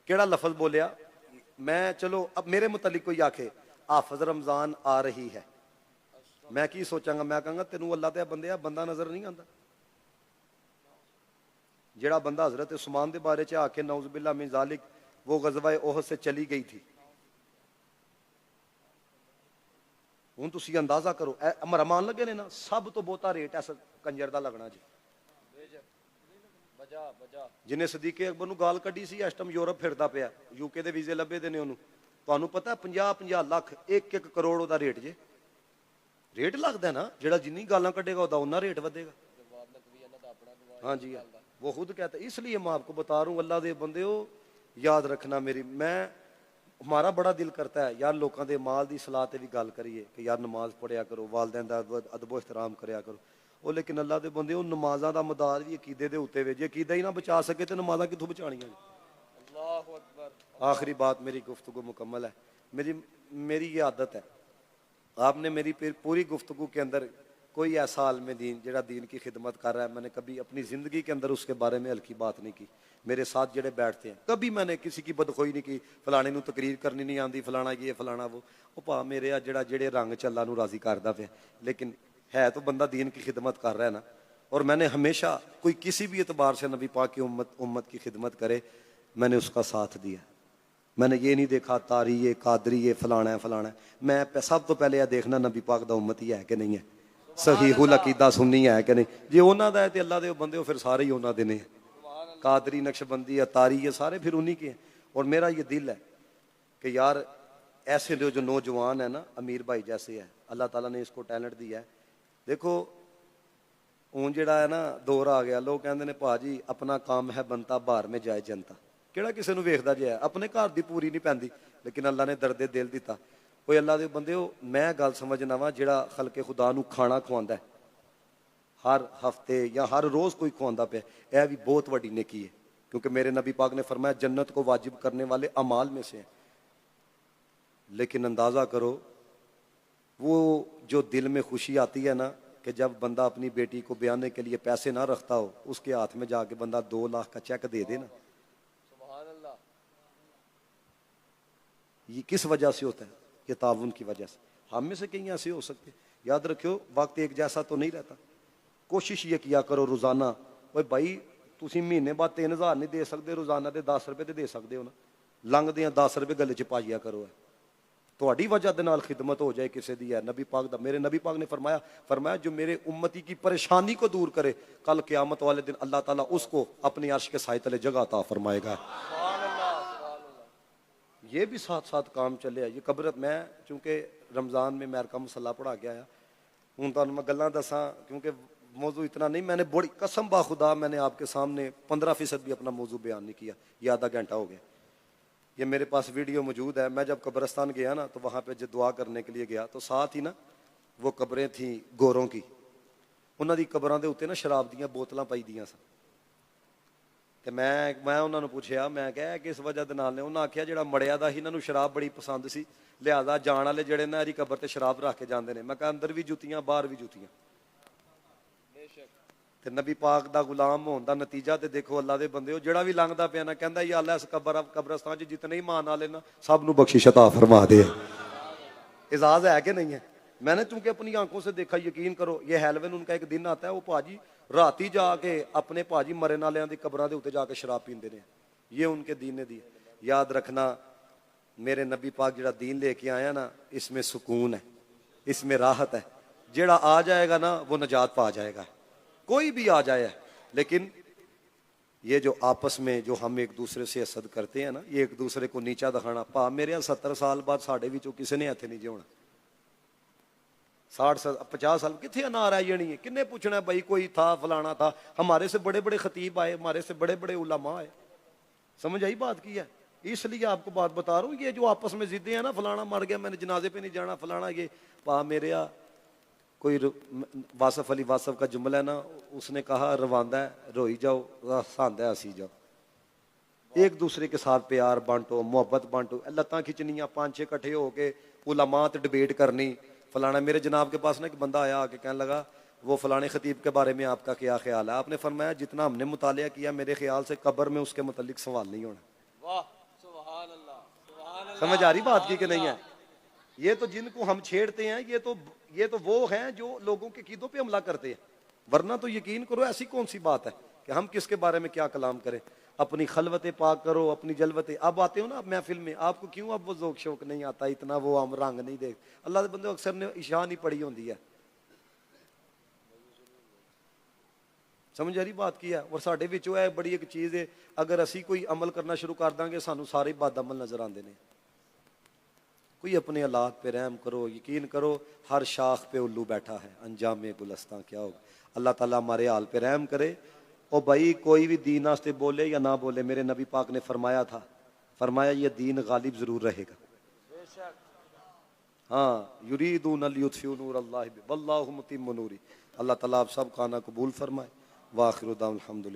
केड़ा लफज बोलिया, मैं चलो अब मेरे मुतलिक कोई आखे हाफिज रमजान आ रही है, मैं की सोचांगा, मैं कहूँगा तेनू अल्लाह ते बंदे बंदा नजर नहीं आता। जेड़ा बंदा हजरत उस्मान के बारे च आके नौज़ुबिल्लाह मिन ज़ालिक वो गज़वा ओहद से चली गई थी, हुण तुसीं अंदाजा करो, मरा मान लगे ने ना, सब तो बहुता रेट ऐसा कंजर दा लगना जी। जिन्हें सदीके अकबर नूं गाल कढ़ी सी, इस टाइम यूरोप फिरदा पिया, यूके दे वीजे लभे दे ने उहनूं। तुहानूं पता 50-50 लाख 1-1 करोड़ उहदा रेट जे, रेट लगदा ना, जेड़ा जिन्नी गालां कढ़ेगा उहदा उन्ना रेट वधेगा। हाँ जी, वो खुद कहता। इसलिए मैं आपको बता रहा हूँ, अल्लाह दे बंदे हो, याद रखना मेरी, मैं हमारा बड़ा दिल करता है यार लोगों के माल की सलाह ते भी गल करिए कि यार नमाज पढ़िया करो, वालदैन का अदबो एहतराम करया करो। वो लेकिन अल्लाह के बंदे, नमाजा का मदार भी अकीदे के उत्ते वे, जे अकीदा ही ना बचा सके तो नमाजा कितों बचानियां। आखिरी बात, मेरी गुफ्तगू मुकम्मल है। मेरी ये आदत है, आपने मेरी पूरी गुफ्तगू के अंदर कोई ऐसा आलम दीन जेड़ा दीन की खिदमत कर रहा है, मैंने कभी अपनी ज़िंदगी के अंदर उसके बारे में हल्की बात नहीं की। मेरे साथ जेड़े बैठते हैं, कभी मैंने किसी की बदखोई नहीं की, फलाने नूं तकरीर करनी नहीं आती, फलाना ये फलाना वो भा मेरे जेड़ा जेड़े रंग च अल्लाह नूं राज़ी करदा पिया, लेकिन है तो बंदा दीन की खिदमत कर रहा है ना। और मैंने हमेशा कोई किसी भी एतबार से नबी पाक की उम्मत की खिदमत करे, मैंने उसका साथ दिया। मैंने ये नहीं देखा तारी ये कादरी ये फलाना है फलाना है, मैं सब तो पहले यह देखना नबी पाक दा उम्मत ही है कि नहीं है, सहीहुल अकीदा सुन्नी है कि नहीं। जे उन्हों का है तो अल्लाह के बंदे हो, फिर सारे ही उन्होंने दे ने, कादरी नक्शबंदी अतारी ये सारे फिर उन्हीं के हैं। और मेरा ये दिल है कि यार ऐसे जो नौजवान है ना, अमीर भाई जैसे है, अल्लाह ताला ने इसको टैलेंट दिया है। देखो हूँ जड़ा है ना दौर आ गया, लोग कहते हैं भाजी अपना काम है बनता बाहर में जाए जनता, केड़ा किसी को वेखदा जे है, अपने घर की पूरी नहीं पैंदी, लेकिन अल्लाह ने दर्दे दिल दिता। कोई अल्लाह के बंदे हो, मैं गल समझना वा जेड़ा खलके खुदा नूं खाना खवांदा है हर हफ्ते या हर रोज़ कोई खवांदा पे, यह भी बहुत वड्डी नेकी है, क्योंकि मेरे नबी पाक ने फरमाया जन्नत को वाजिब करने वाले अमाल में से हैं। लेकिन अंदाज़ा करो वो जो दिल में खुशी आती है ना कि जब बंदा अपनी बेटी को ब्याने के लिए पैसे ना रखता हो, उसके हाथ में जाके बंदा 2 लाख का चेक दे दे ना, ये किस वजह से होता है? ये ताउन की वजह से। हम में से कहीं ऐसे हो सकते। याद रखियो वक्त एक जैसा तो नहीं रहता। कोशिश ये किया करो रोजाना, ओए भाई तुसी महीने बाद 3000 नहीं दे सकते, रोजाना दे 10 रुपए तो दे सकते हो ना, लंघदे 10 रुपए गले च पाइया करो। ਤੁਹਾਡੀ वजह ਦੇ ਨਾਲ खिदमत हो जाए किसी दी है। नबी पाक दा, मेरे नबी पाक ने फरमाया जो मेरे उम्मती की परेशानी को दूर करे, कल क़यामत वाले दिन अल्लाह ताला उसको अपनी अर्श के साए तले जगह अता फरमाएगा। ये भी साथ साथ काम चले। ये कब्र मैं चूंकि रमज़ान में मैरका मसला पढ़ा के आया हूँ, तो मैं गल्लां दसा क्योंकि मौजू इतना नहीं, मैंने बड़ी कसम बा खुदा मैंने आपके सामने 15% भी अपना मौजू बयान नहीं किया। ये आधा घंटा हो गया। ये मेरे पास वीडियो मौजूद है। मैं जब कब्रस्तान गया ना तो वहाँ पे जो दुआ करने के लिए गया तो साथ ही ना वो कब्रें थी गोरों की, उन्होंने दी कब्रों के उत्ते ना शराब दियाँ बोतलां पाई दियाँ सन। तो मैं उन्होंने पूछया, मैं क्या किस वजह के नाल ने? उन्होंने आख्या जिहड़ा मड़िया दा ही इन्होंने शराब बड़ी पसंद सी, लिहाजा जान वाले जिहड़े ना इहदी कब्र ते शराब रख के जाते हैं। मैं कहा अंदर भी जुतियां बाहर भी जुतियां। ते नबी पाक दा गुलाम होने का नतीजा तो देखो अल्लाह के बंदे, जिहड़ा भी लंघदा पिया ना कहंदा या अल्लाह इस कब्रस्तान च जितने ही मान वाले ना सब नूं बख्शिश अता फरमा दे। एजाज है कि नहीं है? मैंने चूंकि अपनी आंखों से देखा, यकीन करो ये हेलवेन उनका एक दिन आता है, वो भाजी राती जाके अपने भाजी मरन वालियां दी कब्रां दे उत्ते जाके शराब पींदे ने। ये उनके दीन ने दी। याद रखना मेरे नबी पाक जिहड़ा दीन लेके आया ना, इसमें सुकून है, इसमें राहत है। जिहड़ा आ जाएगा ना वो नजात पा जाएगा, कोई भी आ जाए। लेकिन ये जो आपस में जो हम एक दूसरे से हसद करते हैं ना, ये एक दूसरे को नीचा दिखाना, भा मेरे 70 साल बाद साढ़े विचों किसी ने इत्थे नहीं जी होना। 60 50 साल कितने अनार आई जानी है? किन्ने पूछना भाई कोई था फलाना था। हमारे से बड़े बड़े खतीब आए, हमारे से बड़े बड़े उलमा आए। समझ आई बात की है? इसलिए आपको बात बता रहा हूँ, ये जो आपस में जिद्दे हैं ना, फलाना मर गया मैंने जनाजे पे नहीं जाना, फलाना ये भा मेरे कोई वासफ अली वासफ का जुमला है ना, उसने कहा रवांदा है रोई जाओ, हसांदा है हसी जाओ। एक दूसरे के साथ प्यार बांटो, मोहब्बत बांटो। लत्तां खिंचनियां 5-6 इकट्ठे होके उलमा ते डिबेट करनी फलाना। मेरे जनाब के पास ना एक बंदा आया आके कहने लगा वो फलाने खतीब के बारे में आपका क्या ख्याल है? आपने फरमाया जितना हमने मुतालिया किया मेरे ख्याल से कब्र में उसके मुतालिक सवाल नहीं होना। वाह सुभान अल्लाह, सुभान अल्लाह। समझ आ रही बात की कि नहीं है? ये तो जिनको हम छेड़ते हैं ये तो वो हैं जो लोगों के कीदों पे हमला करते हैं। वरना तो यकीन करो ऐसी कौन सी बात है कि हम किसके बारे में क्या कलाम करें। अपनी खलवतें पाक करो, अपनी जलवतें। अब आते हो ना आप महफिल में, आपको क्यों अब वो ज़ौक़ शौक नहीं आता, इतना वो हम रंग नहीं देख। अल्लाह के बंदे अक्सर ने इशा नहीं पड़ी होती है। समझ आ रही बात की है? और साढ़े विचों है बड़ी एक चीज़ है, अगर असी कोई अमल करना शुरू कर देंगे सानू सारे बद अमल नजर आते हैं। कोई अपने औलाद पे रहम करो। यकीन करो हर शाख पे उल्लू बैठा है, अंजाम गुलस्तां क्या होगा। अल्लाह ताला हमारे हाल पे रहम करे। और भाई कोई भी दीन वास्ते बोले या ना बोले, मेरे नबी पाक ने फरमाया था, फरमाया ये दीन गालिब जरूर रहेगा। हाँ, युरीदून लियुत्फिऊ नूर अल्लाह वल्लाहु मुतिम्मु नूरी। अल्लाह ताला आप सब खाना कबूल फरमाए। वाखिरु दावना अल्हम्दुलिल्लाह।